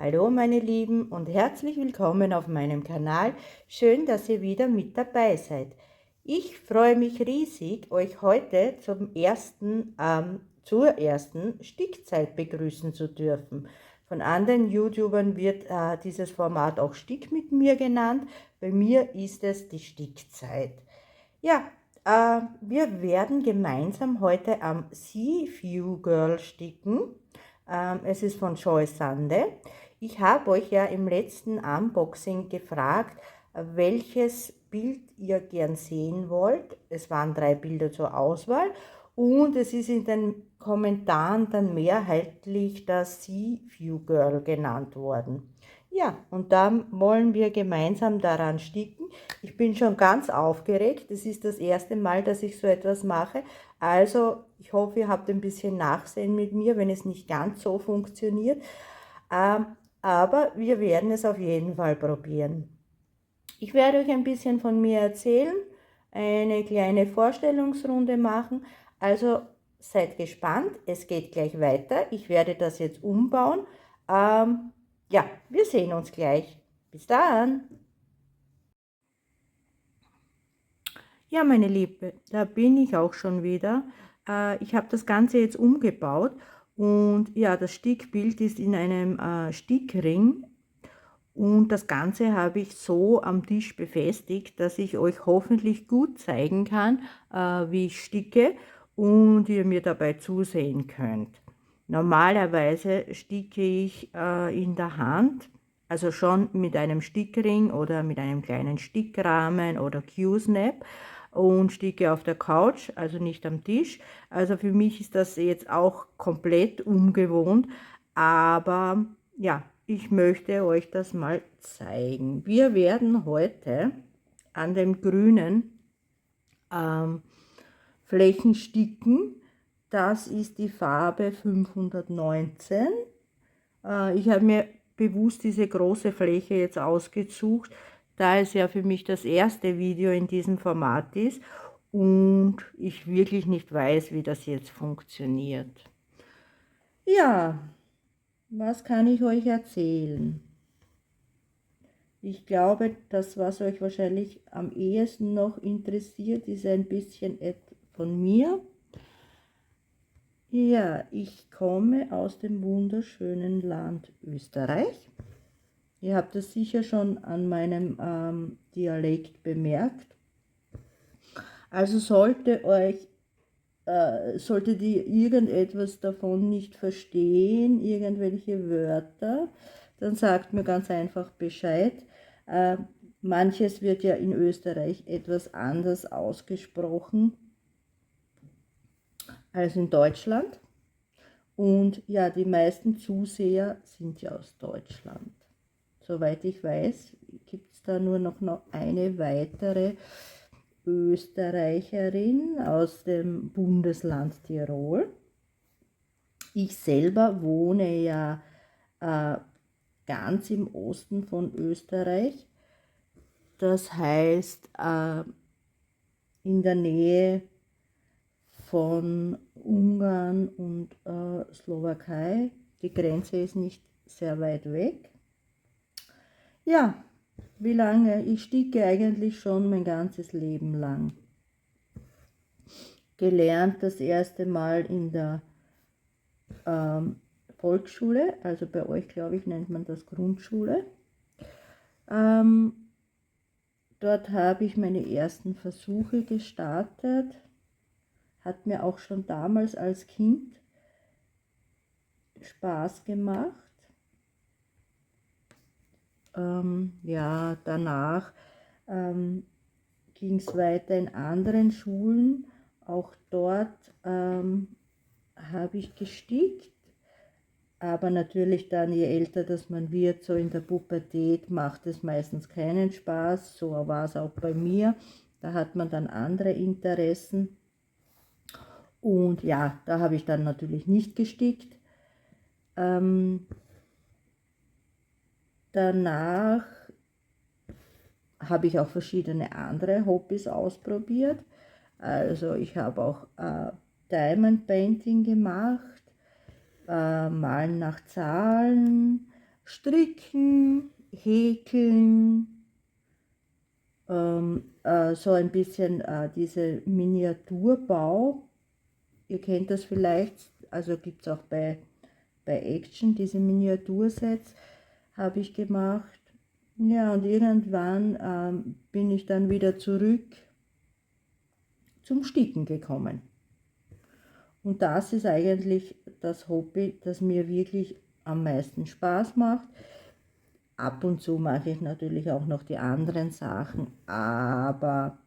Hallo meine Lieben und herzlich willkommen auf meinem Kanal. Schön, dass ihr wieder mit dabei seid. Ich freue mich riesig, euch heute zur ersten Stickzeit begrüßen zu dürfen. Von anderen YouTubern wird dieses Format auch Stick mit mir genannt. Bei mir ist es die Stickzeit. Ja, wir werden gemeinsam heute am Sea View Girl sticken. Es ist von Joy Sande. Ich habe euch ja im letzten Unboxing gefragt, welches Bild ihr gern sehen wollt. Es waren 3 Bilder zur Auswahl und es ist in den Kommentaren dann mehrheitlich das Sea View Girl genannt worden. Ja, und dann wollen wir gemeinsam daran sticken. Ich bin schon ganz aufgeregt. Es ist das erste Mal, dass ich so etwas mache. Also, ich hoffe, ihr habt ein bisschen Nachsehen mit mir, wenn es nicht ganz so funktioniert. Aber wir werden es auf jeden Fall probieren. Ich werde euch ein bisschen von mir erzählen, eine kleine Vorstellungsrunde machen. Also seid gespannt, es geht gleich weiter. Ich werde das jetzt umbauen. Ja, wir sehen uns gleich. Bis dann. Ja, meine Liebe, da bin ich auch schon wieder. Ich habe das Ganze jetzt umgebaut und ja, das Stickbild ist in einem Stickring und das Ganze habe ich so am Tisch befestigt, dass ich euch hoffentlich gut zeigen kann, wie ich sticke und ihr mir dabei zusehen könnt. Normalerweise sticke ich in der Hand, also schon mit einem Stickring oder mit einem kleinen Stickrahmen oder Q-Snap und sticke auf der Couch, also nicht am Tisch. Also für mich ist das jetzt auch komplett ungewohnt, aber ja, ich möchte euch das mal zeigen. Wir werden heute an dem grünen Flächen sticken. Das ist die Farbe 519. Ich habe mir bewusst diese große Fläche jetzt ausgesucht, da es ja für mich das erste Video in diesem Format ist und ich wirklich nicht weiß, wie das jetzt funktioniert. Ja, was kann ich euch erzählen? Ich glaube, das, was euch wahrscheinlich am ehesten noch interessiert, ist ein bisschen von mir. Ja, ich komme aus dem wunderschönen Land Österreich. Ihr habt es sicher schon an meinem Dialekt bemerkt. Also solltet ihr irgendetwas davon nicht verstehen, irgendwelche Wörter, dann sagt mir ganz einfach Bescheid. Manches wird ja in Österreich etwas anders ausgesprochen als in Deutschland. Und ja, die meisten Zuseher sind ja aus Deutschland. Soweit ich weiß, gibt es da nur noch eine weitere Österreicherin aus dem Bundesland Tirol. Ich selber wohne ja ganz im Osten von Österreich. Das heißt in der Nähe von Ungarn und Slowakei. Die Grenze ist nicht sehr weit weg. Ja, wie lange? Ich sticke eigentlich schon mein ganzes Leben lang. Gelernt das erste Mal in der Volksschule, also bei euch glaube ich nennt man das Grundschule. Dort habe ich meine ersten Versuche gestartet. Hat mir auch schon damals als Kind Spaß gemacht. Ja, danach ging es weiter in anderen Schulen. Auch dort habe ich gestickt. Aber natürlich dann, je älter das man wird, so in der Pubertät, macht es meistens keinen Spaß. So war es auch bei mir. Da hat man dann andere Interessen. Und ja, da habe ich dann natürlich nicht gestickt. Danach habe ich auch verschiedene andere Hobbys ausprobiert. Also ich habe auch Diamond Painting gemacht, Malen nach Zahlen, Stricken, Häkeln, so ein bisschen diese Miniaturbau. Ihr kennt das vielleicht, also gibt es auch bei Action, diese Miniatursets habe ich gemacht. Ja, und irgendwann bin ich dann wieder zurück zum Sticken gekommen. Und das ist eigentlich das Hobby, das mir wirklich am meisten Spaß macht. Ab und zu mache ich natürlich auch noch die anderen Sachen, aber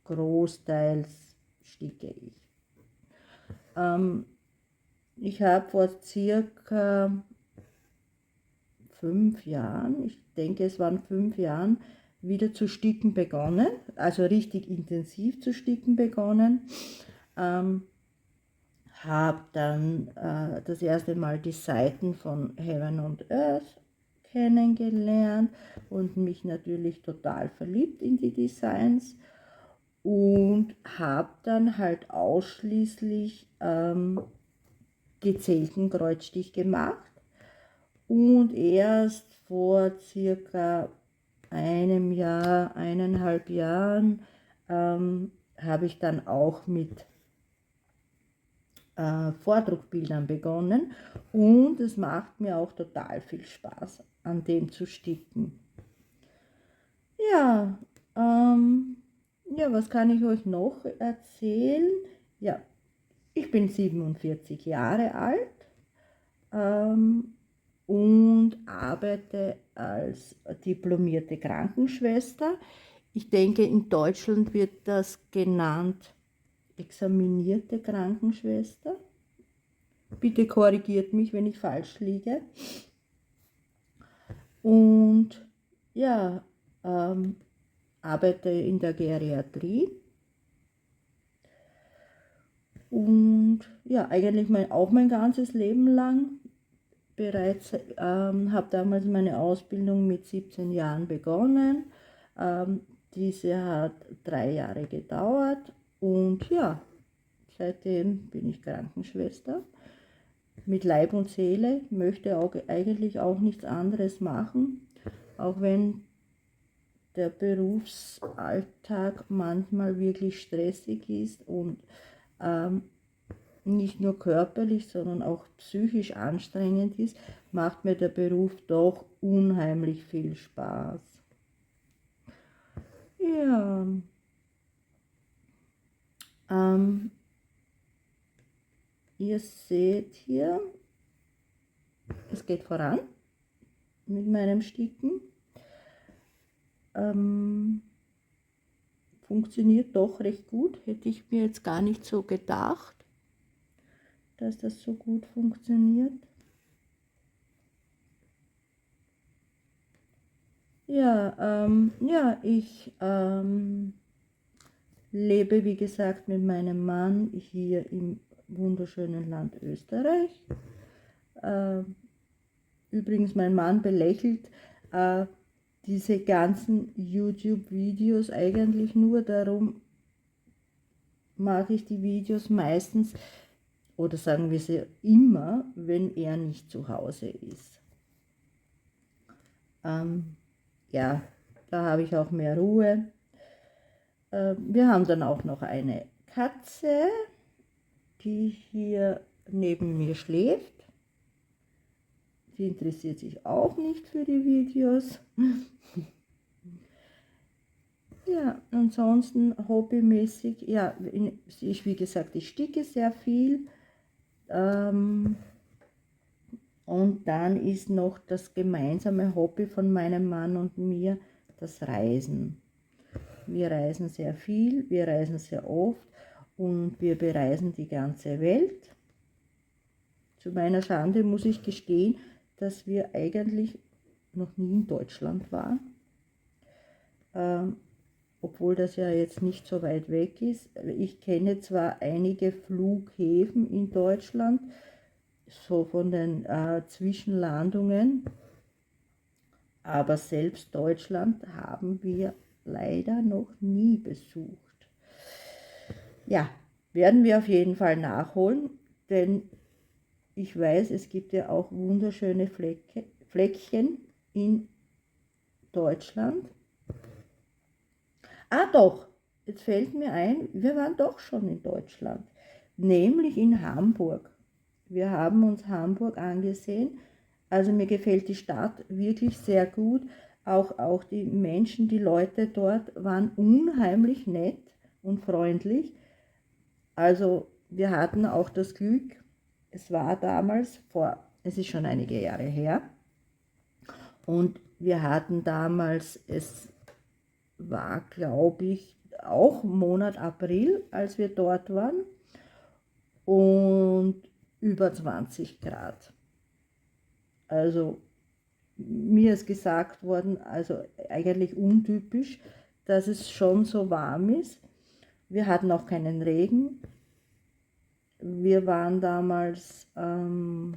großteils sticke ich. Ich habe vor circa 5 Jahren, ich denke es waren 5 Jahren, wieder zu sticken begonnen, also richtig intensiv zu sticken begonnen. Habe dann das erste Mal die Seiten von Heaven and Earth kennengelernt und mich natürlich total verliebt in die Designs und habe dann halt ausschließlich gezählten Kreuzstich gemacht und erst vor circa einem Jahr, 1,5 Jahren habe ich dann auch mit Vordruckbildern begonnen und es macht mir auch total viel Spaß, an dem zu sticken. Ja, ja, was kann ich euch noch erzählen? Ja, ich bin 47 Jahre alt und arbeite als diplomierte Krankenschwester. Ich denke, in Deutschland wird das genannt examinierte Krankenschwester. Bitte korrigiert mich, wenn ich falsch liege. Und ja, arbeite in der Geriatrie. Und ja, eigentlich auch mein ganzes Leben lang. Bereits habe damals meine Ausbildung mit 17 Jahren begonnen. Diese hat 3 Jahre gedauert und ja, seitdem bin ich Krankenschwester mit Leib und Seele, möchte auch eigentlich auch nichts anderes machen, auch wenn der Berufsalltag manchmal wirklich stressig ist und nicht nur körperlich, sondern auch psychisch anstrengend ist, macht mir der Beruf doch unheimlich viel Spaß. Ja, ihr seht hier, es geht voran mit meinem Sticken. Funktioniert doch recht gut, hätte ich mir jetzt gar nicht so gedacht, dass das so gut funktioniert. Ja, ich lebe wie gesagt mit meinem Mann hier im wunderschönen Land Österreich. Übrigens, mein Mann belächelt diese ganzen YouTube-Videos eigentlich nur, darum mache ich die Videos meistens, oder sagen wir sie immer, wenn er nicht zu Hause ist. Ja, da habe ich auch mehr Ruhe. Wir haben dann auch noch eine Katze, die hier neben mir schläft. Die interessiert sich auch nicht für die Videos. Ja, ansonsten hobbymäßig, ja, wie gesagt, ich sticke sehr viel. Und dann ist noch das gemeinsame Hobby von meinem Mann und mir das Reisen. Wir reisen sehr viel, wir reisen sehr oft und wir bereisen die ganze Welt. Zu meiner Schande muss ich gestehen, dass wir eigentlich noch nie in Deutschland waren. Obwohl das ja jetzt nicht so weit weg ist. Ich kenne zwar einige Flughäfen in Deutschland, so von den Zwischenlandungen, aber selbst Deutschland haben wir leider noch nie besucht. Ja, werden wir auf jeden Fall nachholen, denn ich weiß, es gibt ja auch wunderschöne Fleckchen in Deutschland. Ah doch, jetzt fällt mir ein, wir waren doch schon in Deutschland, nämlich in Hamburg. Wir haben uns Hamburg angesehen. Also mir gefällt die Stadt wirklich sehr gut. Auch die Menschen, die Leute dort waren unheimlich nett und freundlich. Also wir hatten auch das Glück, es war damals es ist schon einige Jahre her, und wir hatten damals, es war glaube ich auch Monat April, als wir dort waren, und über 20 Grad. Also mir ist gesagt worden, also eigentlich untypisch, dass es schon so warm ist. Wir hatten auch keinen Regen. Wir waren damals 4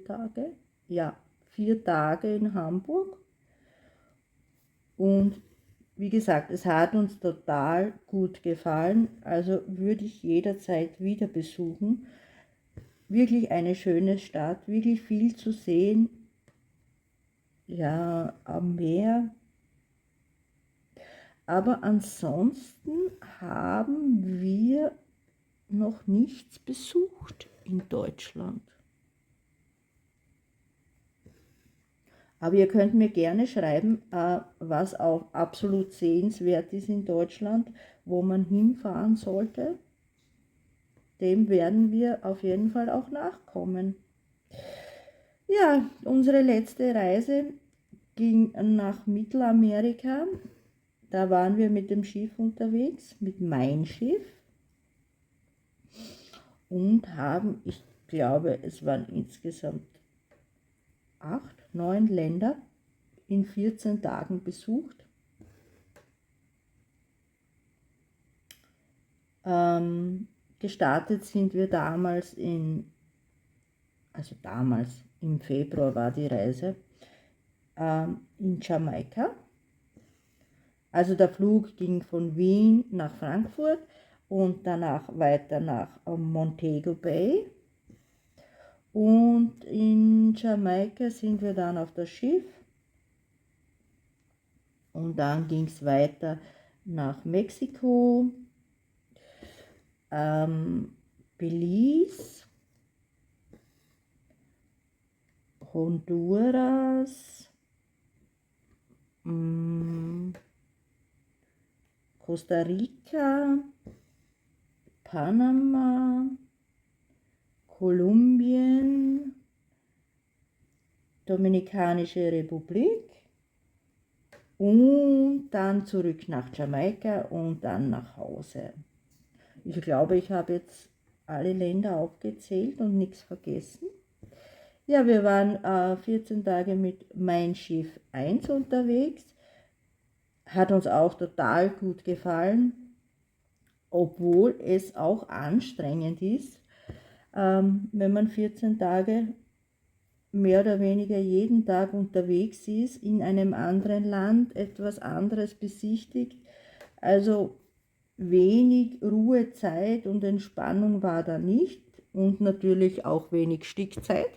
Tage, ja, 4 Tage in Hamburg. Und wie gesagt, es hat uns total gut gefallen. Also würde ich jederzeit wieder besuchen. Wirklich eine schöne Stadt, wirklich viel zu sehen. Ja, am Meer. Aber ansonsten haben wir noch nichts besucht in Deutschland. Aber ihr könnt mir gerne schreiben, was auch absolut sehenswert ist in Deutschland, wo man hinfahren sollte. Dem werden wir auf jeden Fall auch nachkommen. Ja, unsere letzte Reise ging nach Mittelamerika. Da waren wir mit dem Schiff unterwegs, mit Mein Schiff. Und haben, ich glaube, es waren insgesamt 8, 9 Länder in 14 Tagen besucht. Gestartet sind wir damals im Februar war die Reise, in Jamaika. Also der Flug ging von Wien nach Frankfurt und danach weiter nach Montego Bay. Und in Jamaika sind wir dann auf das Schiff und dann ging es weiter nach Mexiko, Belize, Honduras, Costa Rica, Panama, Kolumbien, Dominikanische Republik und dann zurück nach Jamaika und dann nach Hause. Ich glaube, ich habe jetzt alle Länder aufgezählt und nichts vergessen. Ja, wir waren 14 Tage mit Mein Schiff 1 unterwegs. Hat uns auch total gut gefallen, obwohl es auch anstrengend ist, wenn man 14 Tage mehr oder weniger jeden Tag unterwegs ist, in einem anderen Land etwas anderes besichtigt. Also wenig Ruhezeit und Entspannung war da nicht und natürlich auch wenig Stickzeit.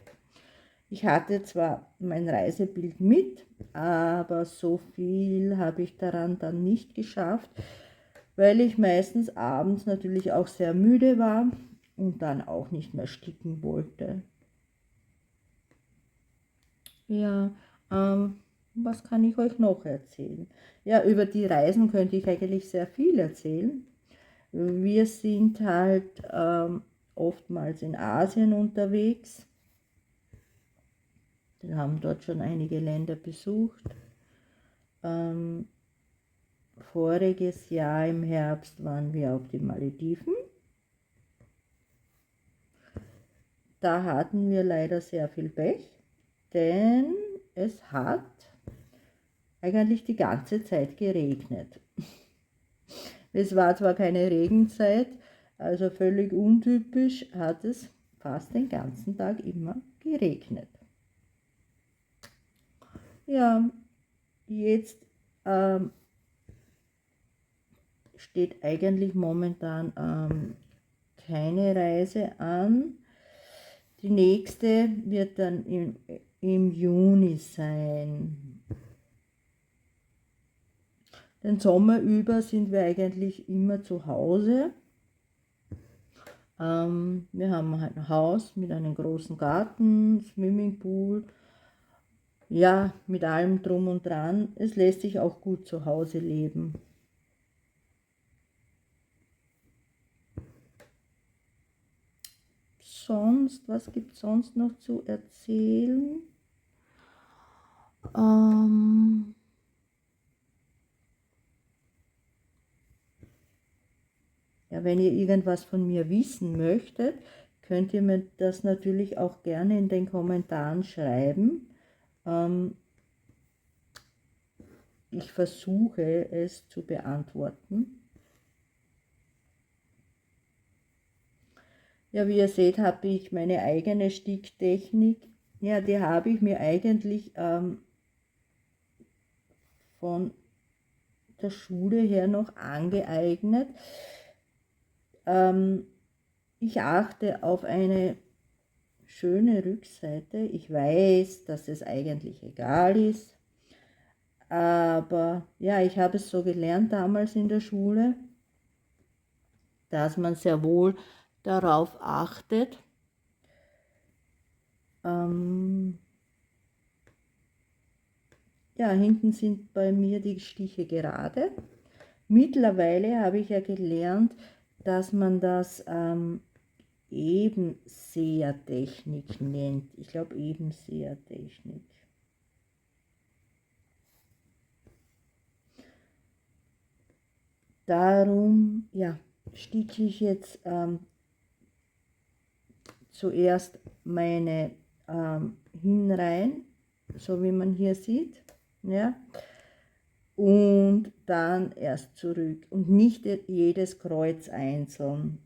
Ich hatte zwar mein Reisebild mit, aber so viel habe ich daran dann nicht geschafft, weil ich meistens abends natürlich auch sehr müde war und dann auch nicht mehr sticken wollte. Ja, was kann ich euch noch erzählen? Ja, über die Reisen könnte ich eigentlich sehr viel erzählen. Wir sind halt oftmals in Asien unterwegs. Wir haben dort schon einige Länder besucht. Voriges Jahr im Herbst waren wir auf den Malediven. Da hatten wir leider sehr viel Pech, denn es hat eigentlich die ganze Zeit geregnet. Es war zwar keine Regenzeit, also völlig untypisch, hat es fast den ganzen Tag immer geregnet. Ja, jetzt steht eigentlich momentan keine Reise an. Die nächste wird dann im Juni sein. Den Sommer über sind wir eigentlich immer zu Hause. Wir haben halt ein Haus mit einem großen Garten, Swimmingpool, ja, mit allem drum und dran. Es lässt sich auch gut zu Hause leben. Sonst, was gibt es sonst noch zu erzählen? Ja, wenn ihr irgendwas von mir wissen möchtet, könnt ihr mir das natürlich auch gerne in den Kommentaren schreiben. Ich versuche es zu beantworten. Ja, wie ihr seht, habe ich meine eigene Sticktechnik. Ja, die habe ich mir eigentlich von der Schule her noch angeeignet. Ich achte auf eine schöne Rückseite. Ich weiß, dass es eigentlich egal ist, aber ja, ich habe es so gelernt damals in der Schule, dass man sehr wohl darauf achtet. Ja, hinten sind bei mir die Stiche gerade. Mittlerweile habe ich ja gelernt, dass man das Ebensehertechnik nennt. Ich glaube Ebensehertechnik. Darum, ja, sticke ich jetzt zuerst meine hinein, so wie man hier sieht, ja, und dann erst zurück und nicht jedes Kreuz einzeln.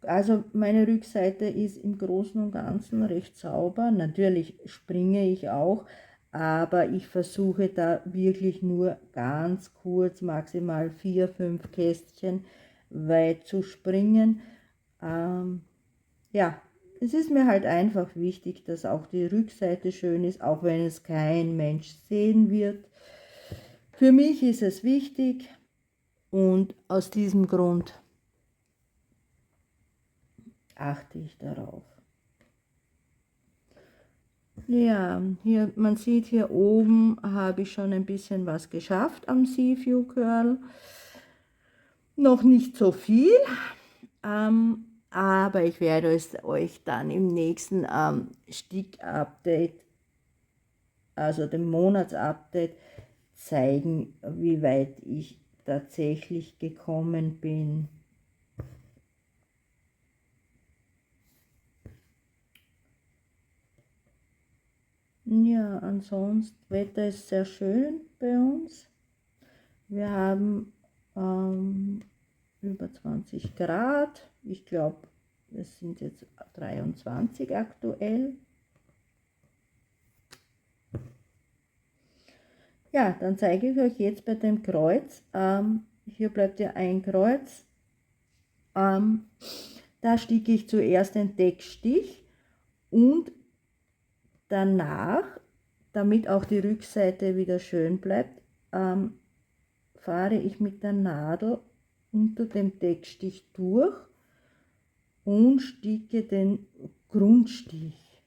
Also meine Rückseite ist im Großen und Ganzen recht sauber. Natürlich springe ich auch, aber ich versuche da wirklich nur ganz kurz, maximal 4, 5 Kästchen weit zu springen. Ja, es ist mir halt einfach wichtig, dass auch die Rückseite schön ist, auch wenn es kein Mensch sehen wird. Für mich ist es wichtig und aus diesem Grund achte ich darauf. Ja, hier, man sieht hier oben habe ich schon ein bisschen was geschafft am Seaview Curl. Noch nicht so viel, aber ich werde es euch dann im nächsten Stick-Update, also dem Monatsupdate, zeigen, wie weit ich tatsächlich gekommen bin. Ja, ansonsten, Wetter ist sehr schön bei uns. Wir haben über 20 Grad. Ich glaube, es sind jetzt 23 aktuell. Ja, dann zeige ich euch jetzt bei dem Kreuz. Hier bleibt ja ein Kreuz. Da sticke ich zuerst den Deckstich und danach, damit auch die Rückseite wieder schön bleibt, fahre ich mit der Nadel unter dem Deckstich durch und sticke den Grundstich.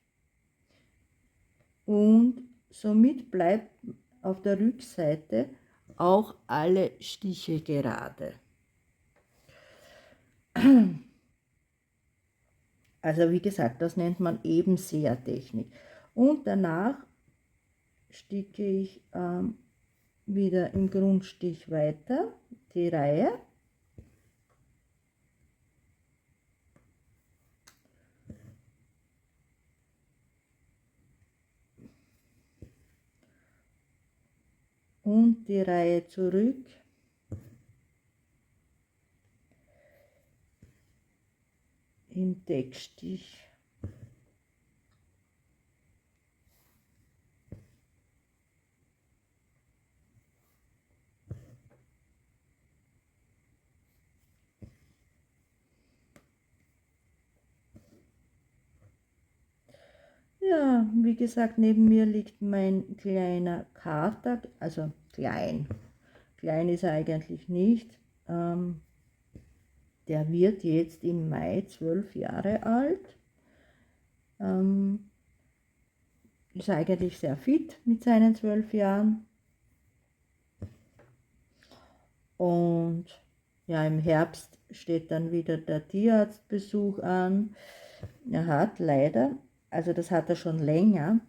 Und somit bleibt auf der Rückseite auch alle Stiche gerade. Also wie gesagt, das nennt man Ebensehertechnik. Und danach sticke ich wieder im Grundstich weiter, die Reihe. Und die Reihe zurück. Im Deckstich. Ja, wie gesagt, neben mir liegt mein kleiner Kater, also klein. Klein ist er eigentlich nicht. Der wird jetzt im Mai 12 Jahre alt. Ist eigentlich sehr fit mit seinen 12 Jahren. Und ja, im Herbst steht dann wieder der Tierarztbesuch an. Er hat leider, also das hat er schon länger,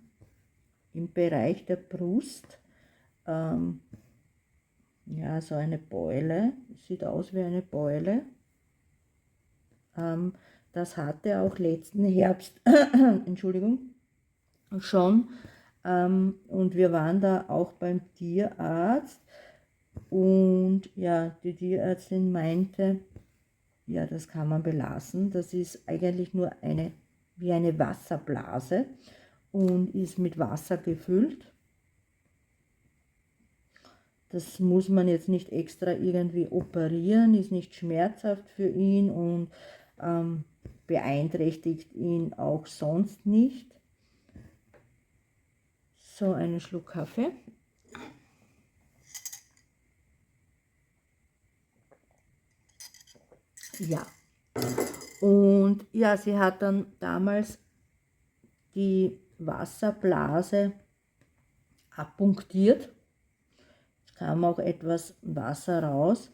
im Bereich der Brust, ja, so eine Beule, sieht aus wie eine Beule. Das hatte er auch letzten Herbst, Entschuldigung, schon. Und wir waren da auch beim Tierarzt. Und ja, die Tierärztin meinte, ja, das kann man belassen. Das ist eigentlich nur wie eine Wasserblase und ist mit Wasser gefüllt. Das muss man jetzt nicht extra irgendwie operieren, ist nicht schmerzhaft für ihn und beeinträchtigt ihn auch sonst nicht. So, einen Schluck Kaffee. Ja, und ja, sie hat dann damals die Wasserblase abpunktiert. Es kam auch etwas Wasser raus.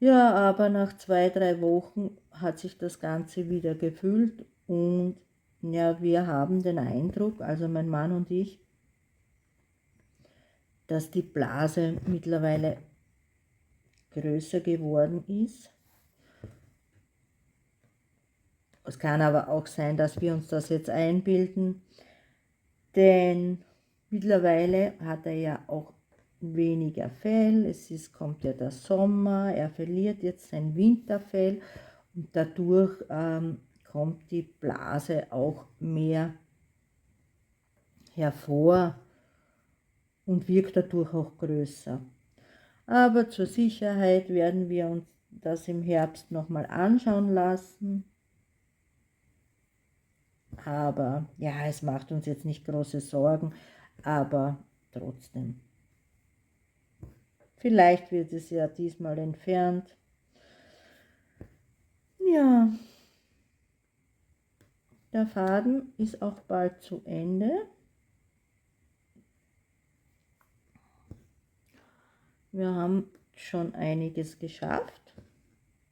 Ja, aber nach 2, 3 Wochen hat sich das Ganze wieder gefüllt und ja, wir haben den Eindruck, also mein Mann und ich, dass die Blase mittlerweile größer geworden ist. Es kann aber auch sein, dass wir uns das jetzt einbilden, denn mittlerweile hat er ja auch weniger Fell, kommt ja der Sommer, er verliert jetzt sein Winterfell und dadurch kommt die Blase auch mehr hervor und wirkt dadurch auch größer. Aber zur Sicherheit werden wir uns das im Herbst nochmal anschauen lassen. Aber ja, es macht uns jetzt nicht große Sorgen, aber trotzdem. Vielleicht wird es ja diesmal entfernt. Ja, der Faden ist auch bald zu Ende. Wir haben schon einiges geschafft.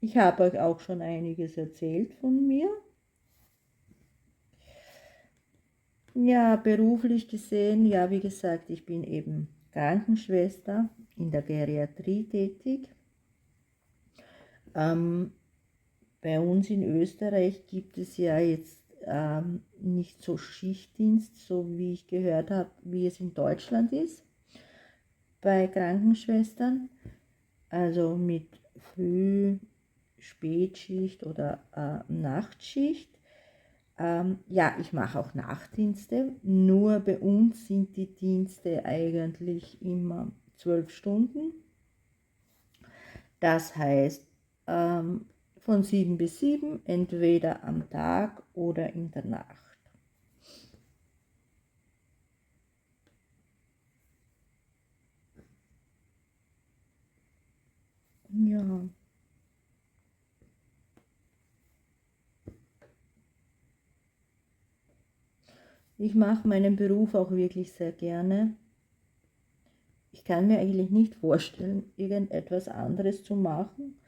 Ich habe euch auch schon einiges erzählt von mir. Ja, beruflich gesehen, ja, wie gesagt, ich bin eben Krankenschwester in der Geriatrie tätig. Bei uns in Österreich gibt es ja jetzt nicht so Schichtdienst, so wie ich gehört habe, wie es in Deutschland ist, bei Krankenschwestern. Also mit Früh-, Spätschicht oder Nachtschicht. Ja, ich mache auch Nachtdienste, nur bei uns sind die Dienste eigentlich immer 12 Stunden. Das heißt, von 7 bis 7, entweder am Tag oder in der Nacht. Ja. Ich mache meinen Beruf auch wirklich sehr gerne. Ich kann mir eigentlich nicht vorstellen, irgendetwas anderes zu machen.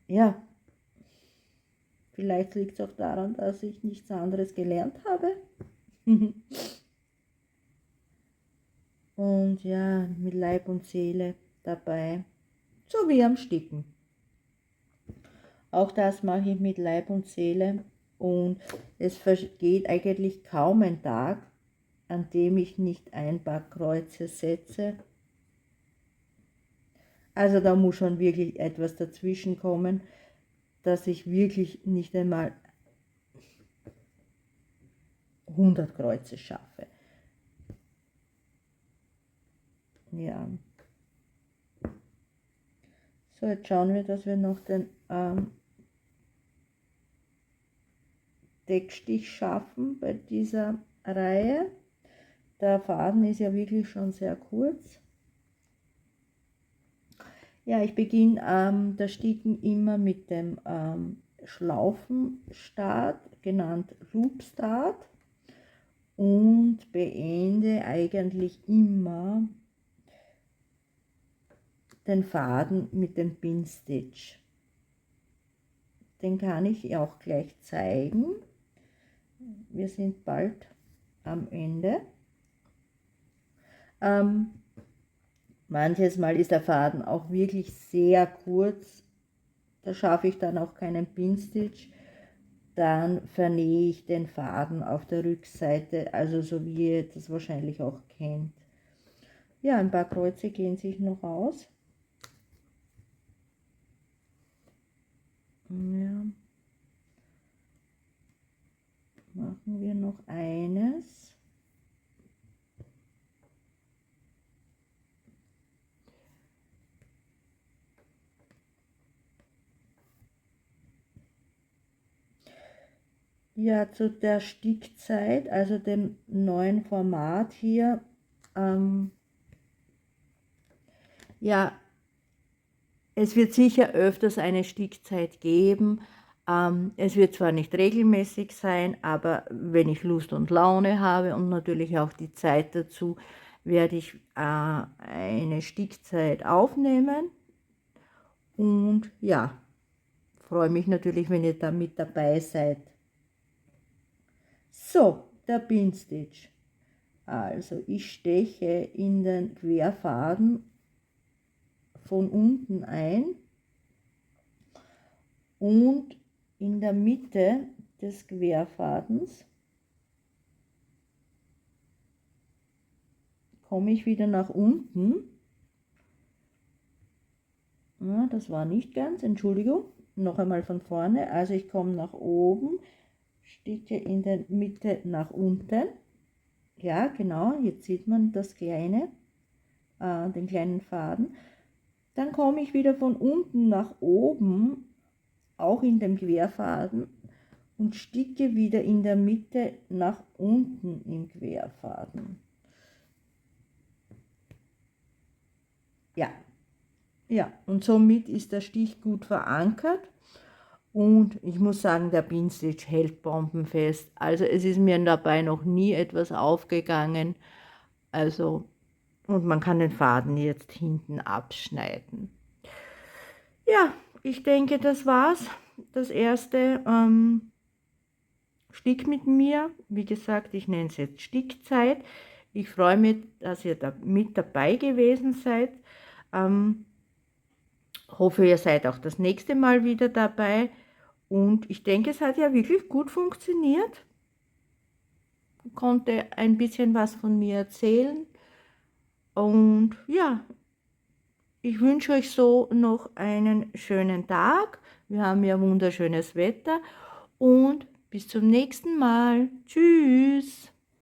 Ja, vielleicht liegt es auch daran, dass ich nichts anderes gelernt habe. Und ja, mit Leib und Seele dabei, so wie am Sticken. Auch das mache ich mit Leib und Seele und es vergeht eigentlich kaum ein Tag, an dem ich nicht ein paar Kreuze setze. Also da muss schon wirklich etwas dazwischen kommen, dass ich wirklich nicht einmal 100 Kreuze schaffe. Ja. So, jetzt schauen wir, dass wir noch den Deckstich schaffen bei dieser Reihe. Der Faden ist ja wirklich schon sehr kurz. Ja, ich beginne das Sticken immer mit dem Schlaufenstart, genannt Loop Start, und beende eigentlich immer den Faden mit dem Pin Stitch. Den kann ich auch gleich zeigen. Wir sind bald am Ende. Manches Mal ist der Faden auch wirklich sehr kurz. Da schaffe ich dann auch keinen Pin Stitch. Dann vernähe ich den Faden auf der Rückseite, also so wie ihr das wahrscheinlich auch kennt. Ja, ein paar Kreuze gehen sich noch aus. Ja. Machen wir noch eines. Ja, zu der Stickzeit, also dem neuen Format hier, ja, es wird sicher öfters eine Stickzeit geben. Es wird zwar nicht regelmäßig sein, aber wenn ich Lust und Laune habe und natürlich auch die Zeit dazu, werde ich eine Stickzeit aufnehmen. Und ja, freue mich natürlich, wenn ihr da mit dabei seid. So, der Pin Stitch. Also ich steche in den Querfaden von unten ein und in der Mitte des Querfadens komme ich wieder nach unten. Ja, das war nicht ganz, Entschuldigung, noch einmal von vorne. Also ich komme nach oben, sticke in der Mitte nach unten. Ja, genau, jetzt sieht man das kleine, den kleinen Faden. Dann komme ich wieder von unten nach oben, auch in dem Querfaden, und sticke wieder in der Mitte nach unten im Querfaden. Ja, und somit ist der Stich gut verankert. Und ich muss sagen, der Pin Stitch hält bombenfest. Also es ist mir dabei noch nie etwas aufgegangen. Also, und man kann den Faden jetzt hinten abschneiden. Ja, ich denke, das war's. Das erste Stick mit mir. Wie gesagt, ich nenne es jetzt Stickzeit. Ich freue mich, dass ihr da mit dabei gewesen seid. Hoffe, ihr seid auch das nächste Mal wieder dabei. Und ich denke, es hat ja wirklich gut funktioniert. Ich konnte ein bisschen was von mir erzählen. Und ja, ich wünsche euch so noch einen schönen Tag. Wir haben ja wunderschönes Wetter. Und bis zum nächsten Mal. Tschüss.